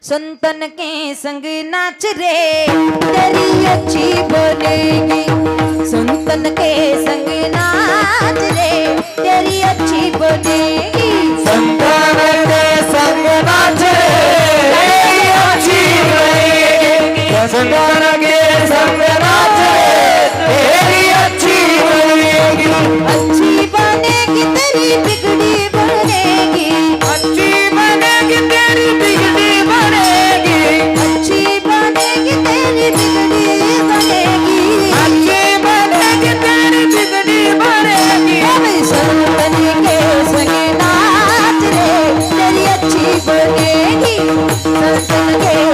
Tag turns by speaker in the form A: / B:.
A: संतन के संग नाच रे तेरी अच्छी बनेगी। संतन के संग नाच रे तेरी अच्छी बनेगी।
B: संतन के संग नाच रे तेरी अच्छी बनेगी। संतन के संग नाच रे तेरी अच्छी बनेगी।
A: अच्छी बनेगी तेरी बिगड़ी बनेगी।
B: अच्छी बनेगी तेरी बिगड़ी बनेगी।
A: अच्छी बनेगी तेरी बिगड़ी बनेगी।
B: अच्छी बनेगी तेरी बिगड़ी बनेगी।
A: संतन के संग नाच रे तेरी अच्छी बनेगी। संतन के